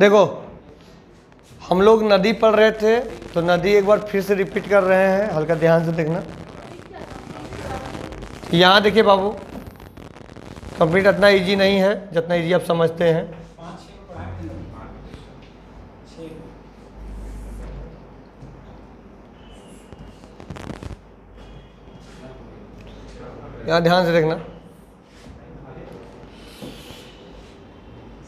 देखो हम लोग नदी पढ़ रहे थे, तो नदी एक बार फिर से रिपीट कर रहे हैं, हल्का ध्यान से देखना। यहाँ देखिए बाबू, कंप्लीट इतना इजी नहीं है जितना इजी आप समझते हैं। यहाँ ध्यान से देखना,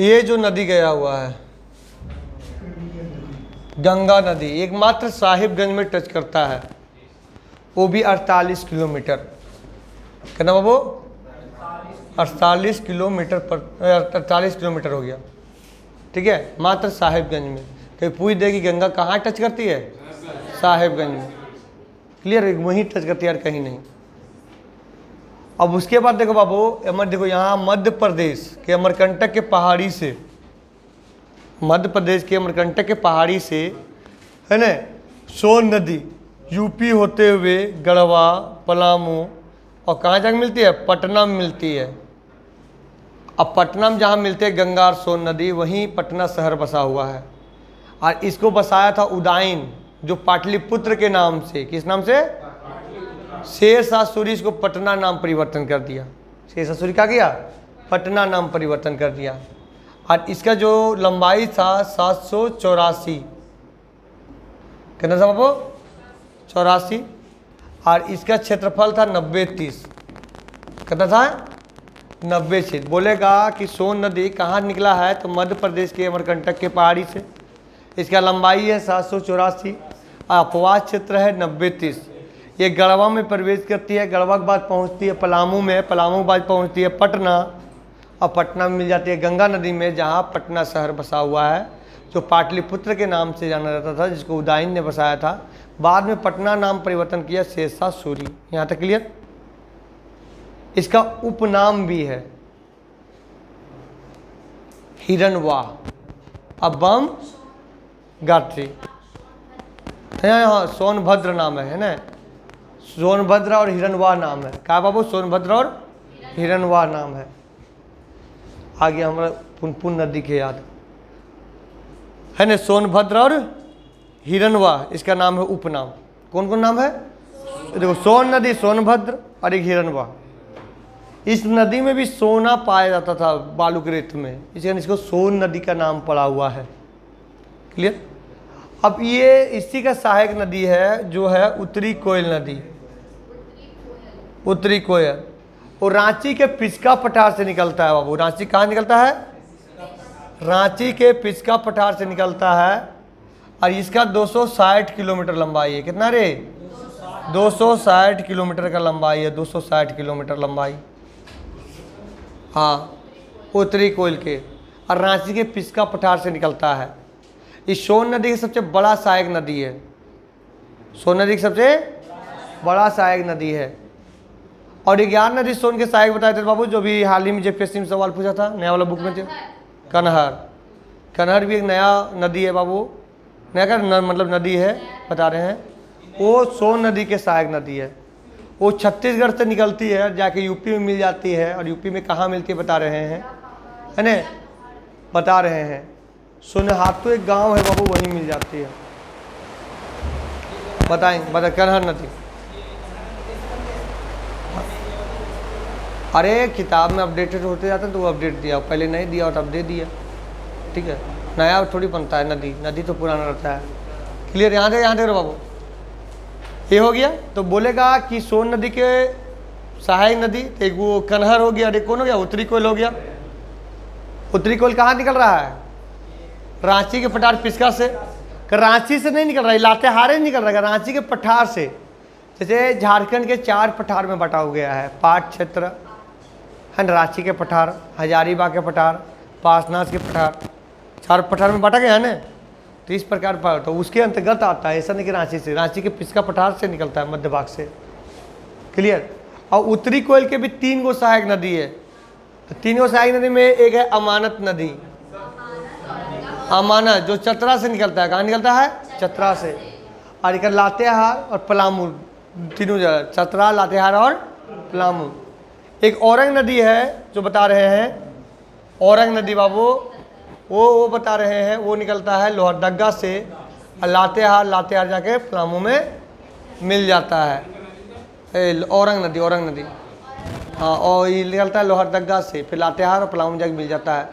ये जो नदी गया हुआ है गंगा नदी, एकमात्र साहिबगंज में टच करता है, वो भी 48 किलोमीटर। कितना बाबू? 48 किलोमीटर पर 48 किलोमीटर हो गया, ठीक है, मात्र साहिबगंज में। कहीं पूछ देगी गंगा कहाँ टच करती है? साहिबगंज में। क्लियर? वहीं टच करती है, यार कहीं नहीं। अब उसके बाद देखो बाबू, देखो यहाँ मध्य प्रदेश के अमरकंटक के पहाड़ी से, मध्य प्रदेश के अमरकंटक के पहाड़ी से है ना सोन नदी यूपी होते हुए गढ़वा, पलामू और कहाँ जाकर मिलती है? पटना में मिलती है। अब पटना में जहाँ मिलते हैं गंगा और सोन नदी, वहीं पटना शहर बसा हुआ है। और इसको बसाया था उदाइन, जो पाटलिपुत्र के नाम से, किस नाम से? शेरशाह सूरी। इसको पटना नाम परिवर्तन कर दिया। शेरशाह सूरी क्या किया? पटना नाम परिवर्तन कर दिया। और इसका जो लंबाई था 784, कितना था बाबू? 84। और इसका क्षेत्रफल था 90-30। कितना था? 90 क्षेत्र। बोलेगा कि सोन नदी कहाँ निकला है, तो मध्य प्रदेश के अमरकंटक के पहाड़ी से। इसका लंबाई है 784, अपवाद क्षेत्र है 90-30। ये गढ़वा में प्रवेश करती है, गढ़वा के बाद पहुंचती है पलामू में, पलामू के बाद पहुंचती है पटना, और पटना में मिल जाती है गंगा नदी में, जहां पटना शहर बसा हुआ है, जो पाटलिपुत्र के नाम से जाना जाता था, जिसको उदाइन ने बसाया था। बाद में पटना नाम परिवर्तन किया शेरशाह सूरी। यहाँ तक क्लियर? इसका उपनाम भी है हिरनवा, अबम गात्री। यहाँ सोनभद्र नाम है ना, सोनभद्र और हिरनवा नाम है। क्या बाबू? सोनभद्र और हिरनवा नाम है। आगे हमारा पुनपुन नदी के याद है ना, सोनभद्र और हिरनवा, इसका नाम है उपनाम। कौन कौन नाम है? देखो, सोन नदी, सोनभद्र और एक हिरनवा। इस नदी में भी सोना पाया जाता था बालू के रेत में, इसलिए इसको सोन नदी का नाम पड़ा हुआ है। क्लियर? अब ये इसी का सहायक नदी है, जो है उत्तरी कोयल नदी। उत्तरी कोयल और रांची के पिचका पठार से निकलता है बाबू। रांची कहाँ निकलता है? रांची के पिचका पठार से निकलता है, और इसका 260 किलोमीटर लंबाई है। कितना रे? 260 किलोमीटर का लंबाई है, 260 किलोमीटर लंबाई। हाँ, उत्तरी कोयल के, और रांची के पिचका पठार से निकलता है। इस सोन नदी की सबसे बड़ा सहायक नदी है। सोन नदी की सबसे बड़ा सहायक नदी है। और 11 नदी सोन के सहायक बताए थे बाबू, जो भी हाल ही में जेपीएससी में सवाल पूछा था, नया वाला बुक में थे। कनहर, कनहर भी एक नया नदी है बाबू, नया का मतलब नदी है, बता रहे हैं। वो सोन नदी के सहायक नदी है। वो छत्तीसगढ़ से निकलती है, जाके यूपी में मिल जाती है। और यूपी में कहाँ मिलती है बता रहे हैं, है ना, बता रहे हैं। सोनहातु एक गांव है बाबू, वहीं मिल जाती है। बताएंगे, बता। कनहर नदी, अरे किताब में अपडेटेड होते जाता है, तो वो अपडेट दिया, पहले नहीं दिया और अब दे दिया। ठीक है, नया थोड़ी बनता है। नदी नदी तो पुराना रहता है। क्लियर? यहाँ देखो बाबू, ये हो गया। तो बोलेगा कि सोन नदी के सहायक नदी, तो एक वो कनहर हो गया, और एक कौन हो गया? उत्तरी कोयल हो गया। उत्तरी कोयल कहाँ निकल रहा है? रांची के पठार पिचका से। रांची से नहीं निकल रहा है, लातेहार निकल रहा है, रांची के पठार से। जैसे झारखंड के 4 पठार में बटा हो गया है, पाट क्षेत्र है, रांची के पठार, हजारीबाग के पठार, पासनाथ के पठार, 4 पठार में बांटा गया है ना। तो इस प्रकार पर तो उसके अंतर्गत आता है। ऐसा नहीं कि रांची से, रांची के पिचका पठार से निकलता है, मध्य भाग से। क्लियर? और उत्तरी कोयल के भी 3 गो सहायक नदी है। तो 3 गो सहायक नदी में एक है अमानत नदी, अमानत, जो चतरा से निकलता है। कहाँ निकलता है? चतरा से। और एक लातेहार और पलामू, तीनों जगह, चतरा, लातेहार और पलामू। एक औरंग नदी है जो बता रहे हैं, औरंग नदी बाबू, वो बता रहे हैं, वो निकलता है लोहरदगा से लातेहार, लातेहार जाके पलामू में मिल जाता है। औरंग नदी, हाँ, और ये निकलता है लोहरदगा से, फिर लातेहार और पलामू में जाके मिल जाता है।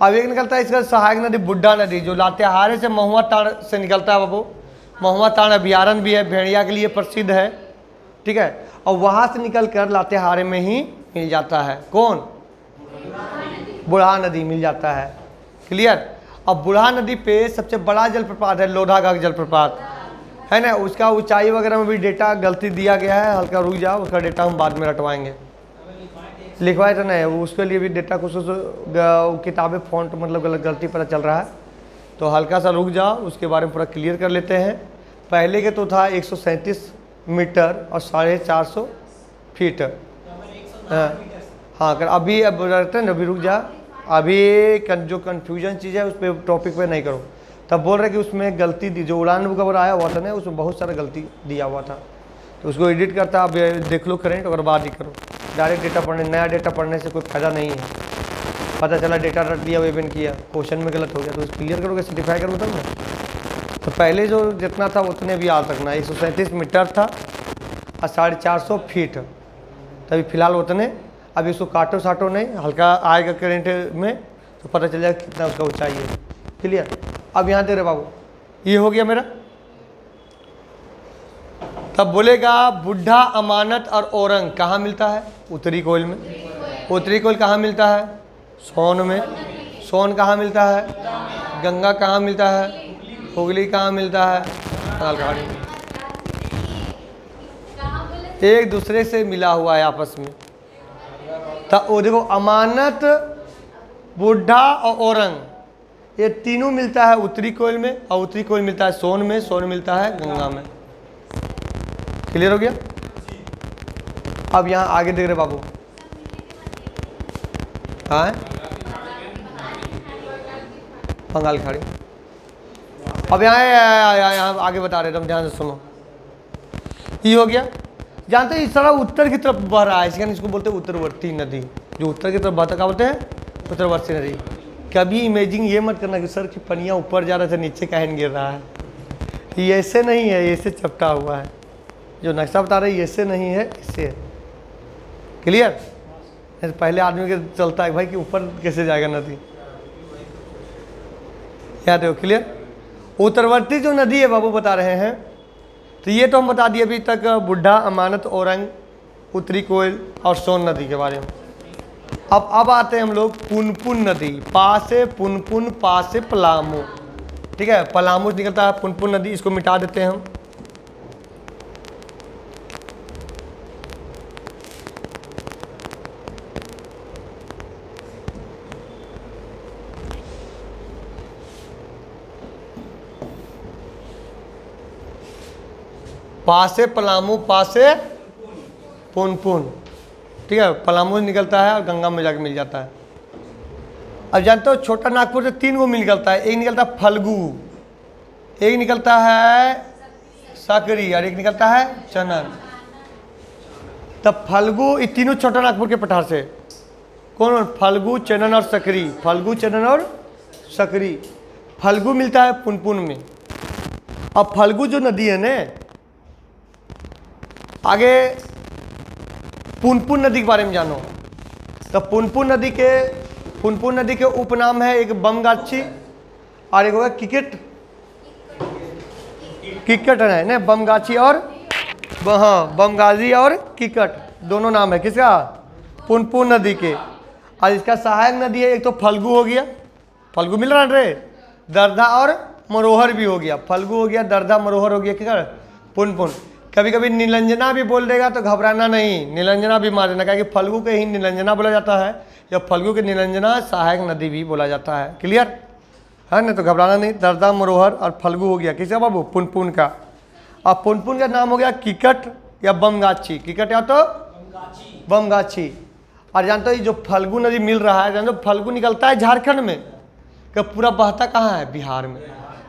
अब एक निकलता है इसका सहायक नदी बुड्ढा नदी, जो लातेहार से महुआ ताड़ से निकलता है बाबू। महुआ ताड़ अभ्यारण्य भी है, भेड़िया के लिए प्रसिद्ध है, ठीक है। और वहाँ से निकल कर लातेहार में ही मिल जाता है, कौन? बुढ़ा नदी मिल जाता है। क्लियर। अब बुढ़ा नदी पे सबसे बड़ा जलप्रपात है लोधागढ़ जलप्रपात, है ना। उसका ऊंचाई वगैरह में भी डेटा गलती दिया गया है, हल्का रुक जाओ, उसका डेटा हम बाद में रटवाएंगे। लिखवाए तो नहीं, उसके लिए भी डेटा कुछ किताबें फॉन्ट मतलब गलती पता चल रहा है, तो हल्का सा रुक जाओ, उसके बारे में पूरा क्लियर कर लेते हैं। पहले के तो था 137 मीटर और 450 फीट। हाँ कर अभी अब रहते हैं, अभी रुक जा, अभी जो कन्फ्यूजन चीज़ है उस पर टॉपिक पे नहीं करो। तब बोल रहे कि उसमें गलती दी, जो उड़ान बुक आया हुआ था ना, उसमें बहुत सारा गलती दिया हुआ था, तो उसको एडिट करता, अब देख लो करेंट और बाद ही करो। डायरेक्ट डेटा पढ़ने, नया डेटा पढ़ने से कोई फायदा नहीं है। पता चला डेटा रट दिया, वेबन किया, क्वेश्चन में गलत हो गया, तो क्लियर करोगे, सर्टिफाई करोगे तब ना। तो पहले जो जितना था उतने भी याद रखना, 137 मीटर था और 450 फीट, तभी फिलहाल उतने। अब इसको काटो साटो नहीं, हल्का आएगा करेंट में तो पता चल जाएगा कितना उसका ऊंचाई है। क्लियर। अब यहाँ दे रहे बाबू, ये हो गया मेरा। तब बोलेगा बुढ़ा, अमानत और औरंग कहाँ मिलता है? उत्तरी कोयल में। उत्तरी कोयल कहाँ मिलता है? सोन में। सोन कहाँ मिलता है? गंगा कहाँ मिलता है? हुगली कहाँ मिलता है? मालगाड़ी। एक दूसरे से मिला हुआ है आपस में। तो देखो, अमानत, बुढ़ा और औरंग, ये तीनों मिलता है उत्तरी कोयल में, और उत्तरी कोयल मिलता है सोन में, सोन मिलता है गंगा में। क्लियर हो गया। अब यहाँ आगे देख रहे बाबू, हाँ बंगाल खाड़ी। अब यहाँ आगे बता रहे, तुम ध्यान से सुनो। ये हो गया। जानते हैं इस तरह उत्तर की तरफ बह रहा है, इसके इसको बोलते हैं उत्तरवर्ती नदी। जो उत्तर की तरफ बहता क्या बोलते हैं? उत्तरवर्ती नदी। कभी इमेजिंग ये मत करना कि सर की पनिया ऊपर जा रहा था, नीचे कहन गिर रहा है। ये ऐसे नहीं है, ऐसे चपटा हुआ है। जो नक्शा बता रहे हैं ऐसे नहीं है, इससे है। क्लियर। पहले आदमी के चलता है भाई कि ऊपर कैसे जाएगा नदी, याद देखो। क्लियर। उत्तरवर्ती जो नदी है बाबू बता रहे हैं, तो ये तो हम बता दिए अभी तक, बुढ़ा, अमानत, औरंग, उत्तरी कोयल और सोन नदी के बारे में। अब आते हैं हम लोग पुनपुन नदी। पा से पुनपुन, पा से पलामू, ठीक है। पलामू से निकलता है पुनपुन नदी, इसको मिटा देते हैं हम। पा से पलामू, पा से पुनपुन, ठीक है। पलामू से निकलता है और गंगा में जाके मिल जाता है। अब जानते हो छोटा नागपुर से 3 गो मिल निकलता है। एक निकलता है फल्गु, एक निकलता है सकरी और एक निकलता है चनन। तब फल्गु, ये तीनों छोटा नागपुर के पठार से कौन? फल्गु, चनन और सकरी। फल्गु, चनन और सकरी। फल्गु मिलता है पुनपुन में। अब फल्गु जो नदी है ना, आगे पुनपुन नदी के बारे में जानो। तो पुनपुन नदी के उपनाम है, एक बमगाछी और एक होगा किकेट। किकेट है ना, बमगाछी और हाँ बमगाजी और किकट दोनों नाम है किसका? पुनपुन नदी के। और इसका सहायक नदी है, एक तो फल्गु हो गया, फल्गु मिल रहा है रे, दर्दा और मरोहर भी हो गया। फल्गु हो गया, दर्दा, मरोहर हो गया, क्या पुनपुन। कभी कभी नीलंजना भी बोल देगा तो घबराना नहीं, नीलंजना भी मार देना, क्योंकि फल्गु के ही नीलंजना बोला जाता है, या फल्गु के नीलंजना सहायक नदी भी बोला जाता है। क्लियर है ना, तो घबराना नहीं। दर्दा, मरोहर और फल्गु हो गया किसका बाबू? पुनपुन का। अब पुनपुन का नाम हो गया किकट या बमगाछी। किकट या तो बमगाछी। और जानते हो जो फल्गु नदी मिल रहा है, जानते हो फल्गु निकलता है झारखंड में, कि पूरा बहता कहाँ है? बिहार में।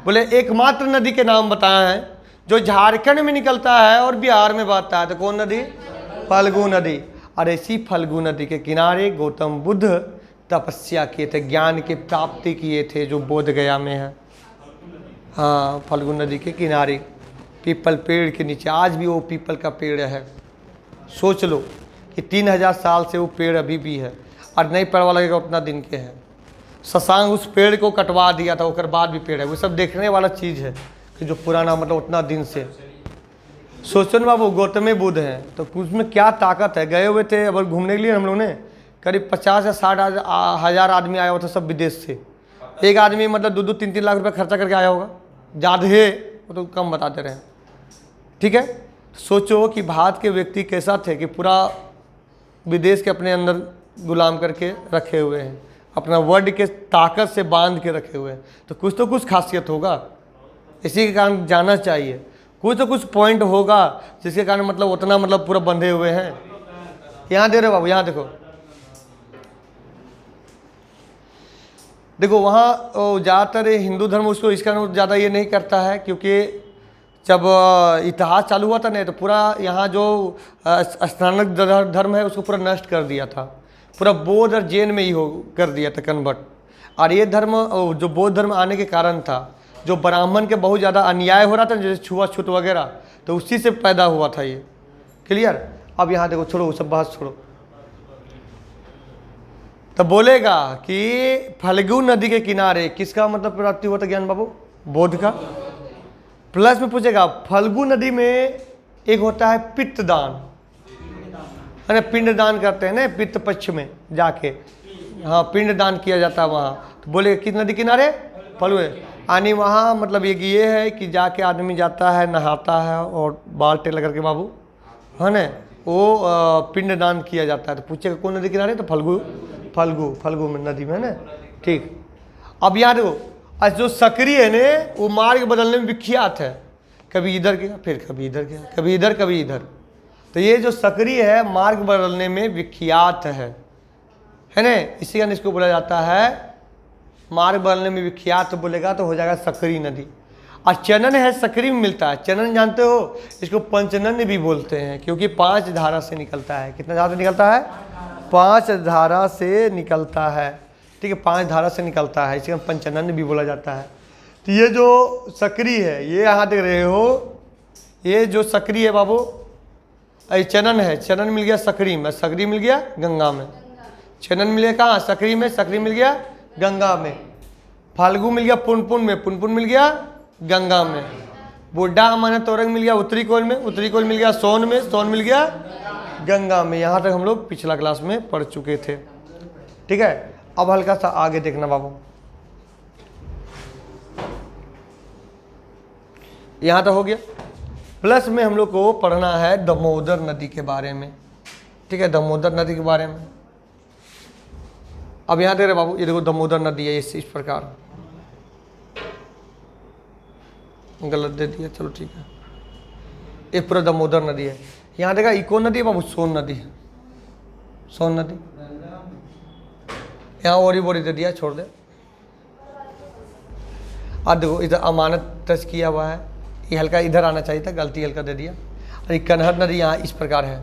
बोले एकमात्र नदी के नाम बताया है जो झारखंड में निकलता है और बिहार में बहता है, तो कौन नदी? फल्गु नदी। और इसी फल्गु नदी के किनारे गौतम बुद्ध तपस्या किए थे, ज्ञान की प्राप्ति किए थे, जो बोध गया में है। हाँ, फल्गु नदी के किनारे पीपल पेड़ के नीचे आज भी वो पीपल का पेड़ है। सोच लो कि 3000 साल से वो पेड़ अभी भी है, और नहीं पेड़वा लगेगा उतना दिन के हैं। शशांक उस पेड़ को कटवा दिया था, उसके बाद भी पेड़ है। वो सब देखने वाला चीज़ है कि जो पुराना मतलब उतना दिन से। सोचो ना बाबू, गौतम बुद्ध हैं तो उसमें क्या ताकत है। गए हुए थे अब घूमने के लिए हम लोग ने, करीब 50 या 60 हज़ार आदमी आया हुआ था, सब विदेश से। एक आदमी मतलब 2-3 लाख रुपए खर्चा करके आया होगा, ज़्यादा है वो तो कम बताते रहे। ठीक है, सोचो कि भारत के व्यक्ति कैसा थे कि पूरा विदेश के अपने अंदर गुलाम करके रखे हुए हैं, अपना वर्ड के ताकत से बांध के रखे हुए हैं। तो कुछ खासियत होगा, इसी के कारण जाना चाहिए। कुछ तो कुछ पॉइंट होगा जिसके कारण मतलब उतना मतलब पूरा बंधे हुए हैं। यहाँ दे रहे बाबू, यहाँ देखो, देखो वहाँ ज़्यादातर हिंदू धर्म उसको इस कारण ज़्यादा ये नहीं करता है, क्योंकि जब इतिहास चालू हुआ था नहीं तो पूरा यहाँ जो स्नातक धर्म है उसको पूरा नष्ट कर दिया था, पूरा बौद्ध और जैन में ही कर दिया था कन्वर्ट। और ये धर्म जो बौद्ध धर्म आने के कारण था, जो ब्राह्मण के बहुत ज़्यादा अन्याय हो रहा था, जैसे छुआछूत वगैरह, तो उसी से पैदा हुआ था ये। क्लियर। अब यहाँ देखो, छोड़ो सब बात छोड़ो। तो बोलेगा कि फल्गु नदी के किनारे किसका मतलब प्राप्ति हुआ था ज्ञान बाबू? बोध का। प्लस में पूछेगा फल्गु नदी में एक होता है पित्तदान, है ना, पिंड दान करते हैं ना पित्त पक्ष में जाके, हाँ पिंड दान किया जाता है वहाँ। तो बोले किस नदी किनारे? फल्गु। यानी वहाँ मतलब ये है कि जाके आदमी जाता है, नहाता है और बाल टेल करके बाबू, है ना, वो पिंड दान किया जाता है। तो पूछेगा कौन नदी किनारे? तो फल्गु में नदी में, है ना। ठीक। अब यहाँ देखो, जो सक्रिय है ने वो मार्ग बदलने में विख्यात है, कभी इधर गया फिर कभी इधर गया, कभी इधर कभी इधर। तो ये जो सक्रिय है मार्ग बदलने में विख्यात है ना, इसी कारण इसको बोला जाता है मार्ग बदलने में विख्यात। बोलेगा तो हो जाएगा सक्रिय नदी। और चनन है, सक्रिय में मिलता है। चनन जानते हो, इसको पंचनन भी बोलते हैं, क्योंकि 5 धारा से निकलता है। कितना धारा से निकलता है? 5 धारा से निकलता है। ठीक है, 5 धारा से निकलता है, इसे पंचनन भी बोला जाता है। तो ये जो सक्रिय है, ये यहाँ देख रहे हो, ये जो सक्रिय है बाबू, चनन है, चनन मिल गया सक्रिय में, सक्रिय मिल गया गंगा में। चनन मिल गया कहाँ? सक्रिय में, सक्रिय मिल गया गंगा में। फाल्गु मिल गया पुनपुन में, पुनपुन मिल गया गंगा में। बुड्ढा माने तोरंग मिल गया उत्तरी कोयल में, उत्तरी कोयल मिल गया सोन में, सोन मिल गया गंगा में। यहाँ तक हम लोग पिछला क्लास में पढ़ चुके थे। ठीक है, अब हल्का सा आगे देखना बाबू, यहाँ तक हो गया। प्लस में हम लोग को पढ़ना है दामोदर नदी के बारे में। ठीक है, दामोदर नदी के बारे में। अब यहाँ देख रहे बाबू, ये देखो दामोदर नदी है, इस प्रकार। गलत दे दिया, चलो ठीक है। ये पूरा दामोदर नदी है। यहाँ देखा इको नदी है बाबू, सोन नदी है, सोन नदी। यहाँ ओरी बोरी दे दिया, छोड़ दे। अब देखो इधर अमानत टच किया हुआ है, ये हल्का इधर आना चाहिए था, गलती हल्का दे दिया। और ये कन्हर नदी यहाँ इस प्रकार है,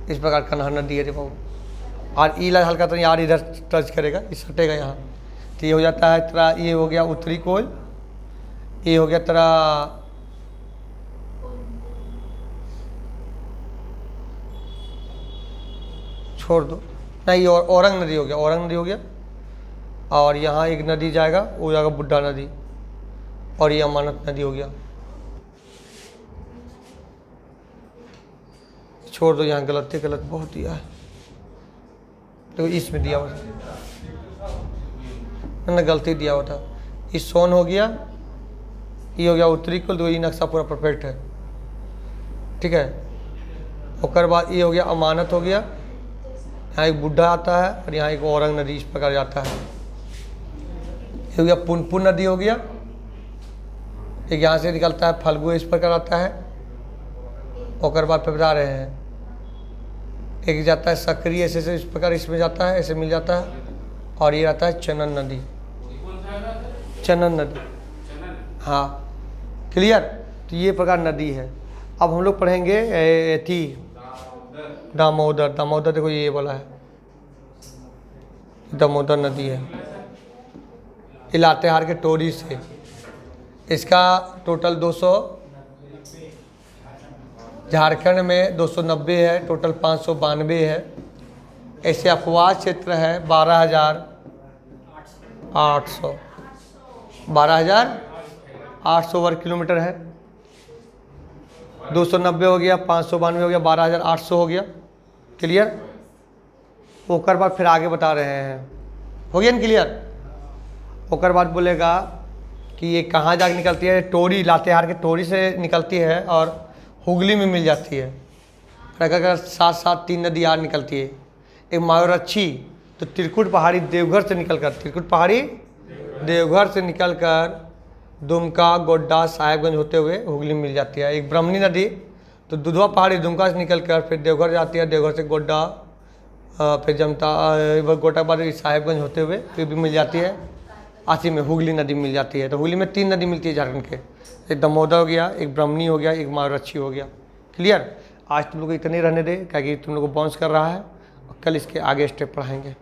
इस प्रकार कन्हर नदी है रे बाबू। और ईला हल्का तो यार इधर टच करेगा, इस हटेगा यहाँ, तो ये हो जाता है तेरा, ये हो गया उत्तरी कोयल, ये हो गया तेरा छोड़ दो नहीं, औरंग नदी हो गया, औरंग नदी हो गया। और यहाँ एक नदी जाएगा, वो जाएगा बुड्ढा नदी, और ये अमानत नदी हो गया। छोड़ दो, यहाँ गलत है, गलत बहुत दिया है, तो इसमें दिया हुआ था ना, गलती दिया हुआ था। ये सोन हो गया, ये हो गया उत्तरी कोयल, तो ये नक्शा पूरा परफेक्ट है। ठीक है, उसके बाद ये हो गया अमानत हो गया, यहाँ एक बुड्ढा आता है, और यहाँ एक औरंग नदी इस प्रकार जाता है। ये हो गया पुनपुन नदी हो गया, एक यहाँ से निकलता है फल्गु इस प्रकार आता है। और बाद पे बता रहे हैं एक जाता है सक्रिय, ऐसे इस प्रकार इसमें जाता है, ऐसे मिल जाता है। और ये आता है चनन नदी, चनन नदी, हाँ क्लियर। तो ये प्रकार नदी है। अब हम लोग पढ़ेंगे थी दामोदर। दामोदर देखो ये बोला है, दामोदर नदी है, ये लातेहार के टोरी से। इसका टोटल 200, झारखंड में 290 है, टोटल 592 है। ऐसे अपवाद क्षेत्र है 12,800 वर्ग किलोमीटर है। 290 हो गया, 592 हो गया, 12,800 हो गया। क्लियर? ओकर बाद फिर आगे बता रहे हैं, हो गया ना क्लियर? ओकर बाद बोलेगा कि ये कहाँ जाके निकलती है, टोरी, लातेहार के टोरी से निकलती है और हुगली में मिल जाती है। अगर साथ साथ 3 नदी और निकलती है। एक मायूरक्षी तो त्रिकुट पहाड़ी देवघर से निकलकर, त्रिकुट पहाड़ी देवघर से निकलकर दुमका, गोड्डा, साहेबगंज होते हुए हुगली में मिल जाती है। एक ब्रह्मणी नदी तो दुधवा पहाड़ी दुमका से निकलकर फिर देवघर जाती है, देवघर से गोड्डा, फिर जमता, गोड्डा के बाद साहेबगंज होते हुए फिर भी मिल जाती है। आसी में हुगली नदी मिल जाती है। तो हुगली में 3 नदी मिलती है झारखंड के, एक दामोदर हो गया, एक ब्रह्मणी हो गया, एक मायूरक्षी हो गया। क्लियर? आज तुम लोग को इतने रहने दे, क्या कि तुम लोग को बाउंस कर रहा है, और कल इसके आगे स्टेप पढ़ाएंगे।